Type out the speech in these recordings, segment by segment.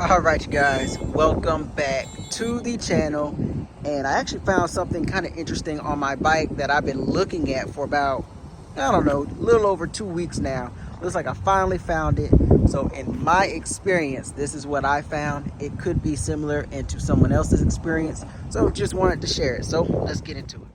All right, you guys, welcome back to the channel. And I actually found something kind of interesting on my bike that I've been looking at for about, I don't know, a little over 2 weeks now. Looks like I finally found it. So in my experience, this is what I found. It could be similar into someone else's experience, so just wanted to share it. So let's get into it.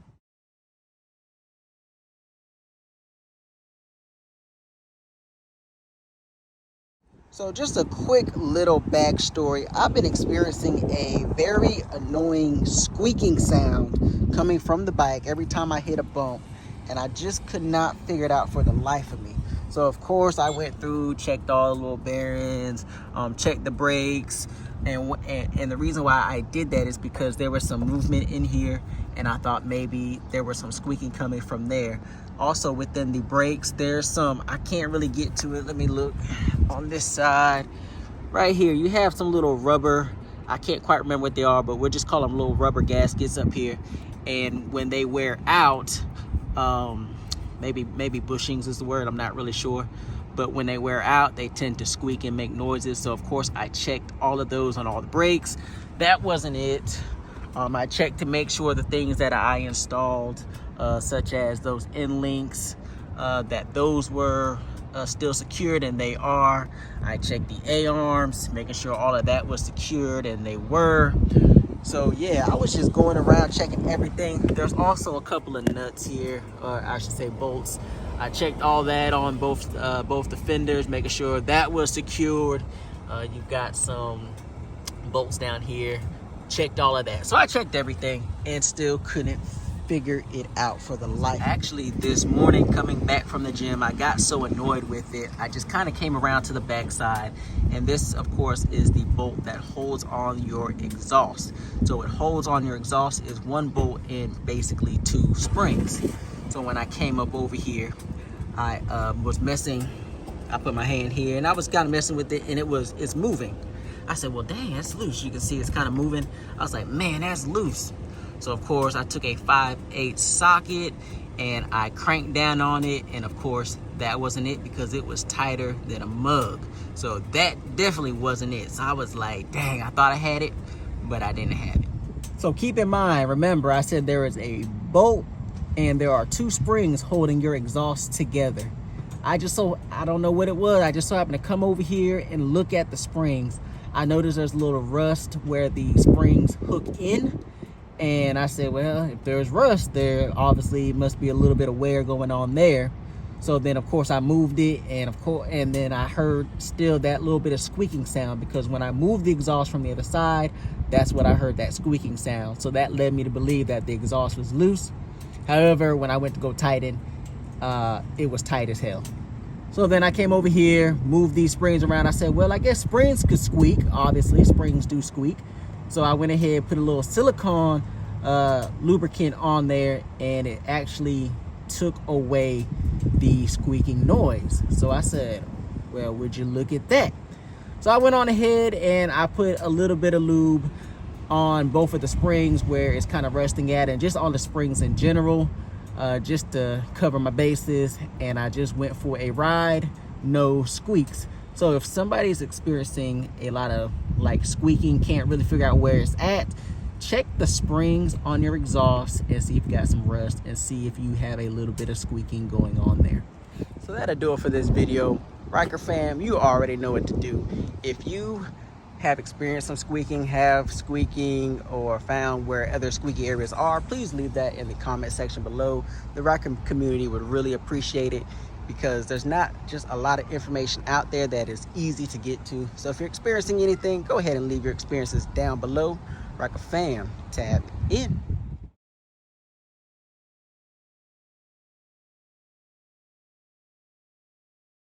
So just a quick little backstory. I've been experiencing a very annoying squeaking sound coming from the bike every time I hit a bump, and I just could not figure it out for the life of me. So of course I went through, checked all the little bearings, checked the brakes, and the reason why I did that is because there was some movement in here, and I thought maybe there was some squeaking coming from there. Also within the brakes, there's some, I can't really get to it. Let me look on this side. Right here, you have some little rubber, I can't quite remember what they are, but we'll just call them little rubber gaskets up here. And when they wear out, maybe bushings is the word, I'm not really sure. But when they wear out, they tend to squeak and make noises. So of course I checked all of those on all the brakes. That wasn't it. I checked to make sure the things that I installed, such as those end links, that those were still secured, and they are. I checked the A-arms, making sure all of that was secured, and they were. So yeah, I was just going around checking everything. There's also a couple of nuts here, or I should say bolts. I checked all that on both the fenders, making sure that was secured. You've got some bolts down here. Checked all of that. So I checked everything and still couldn't figure it out for the life. Actually, this morning coming back from the gym, I got so annoyed with it, I just kind of came around to the back side, and this of course is the bolt that holds on your exhaust. So what holds on your exhaust is one bolt and basically two springs. So when I came up over here, I was messing, I put my hand here and I was kind of messing with it, and it's moving. I said, well, dang, that's loose. You can see it's kind of moving. I was like, man, that's loose. So of course I took a 5/8 socket and I cranked down on it, and of course that wasn't it, because it was tighter than a mug. So that definitely wasn't it. So I was like, dang, I thought I had it, but I didn't have it. So keep in mind, remember I said there is a bolt and there are two springs holding your exhaust together. I don't know what it was. I just so happened to come over here and look at the springs. I noticed there's a little rust where the springs hook in, and I said, well, if there's rust there, obviously must be a little bit of wear going on there. So then of course I moved it, and then I heard still that little bit of squeaking sound, because when I moved the exhaust from the other side, that's what I heard, that squeaking sound. So that led me to believe that the exhaust was loose. However, when I went to go tighten, it was tight as hell. So then I came over here, moved these springs around. I said, well, I guess springs could squeak. Obviously, springs do squeak. So I went ahead, put a little silicone lubricant on there, and it actually took away the squeaking noise. So I said, well, would you look at that? So I went on ahead and I put a little bit of lube on both of the springs where it's kind of resting at, and just on the springs in general. Just to cover my bases, and I just went for a ride, no squeaks. So if somebody's experiencing a lot of like squeaking, can't really figure out where it's at, check the springs on your exhaust and see if you got some rust, and see if you have a little bit of squeaking going on there. So that'll do it for this video. Ryker fam, you already know what to do. If you have experienced some squeaking, have squeaking, or found where other squeaky areas are, please leave that in the comment section below. The Ryker community would really appreciate it, because there's not just a lot of information out there that is easy to get to. So if you're experiencing anything, go ahead and leave your experiences down below. Ryker fam, tap in.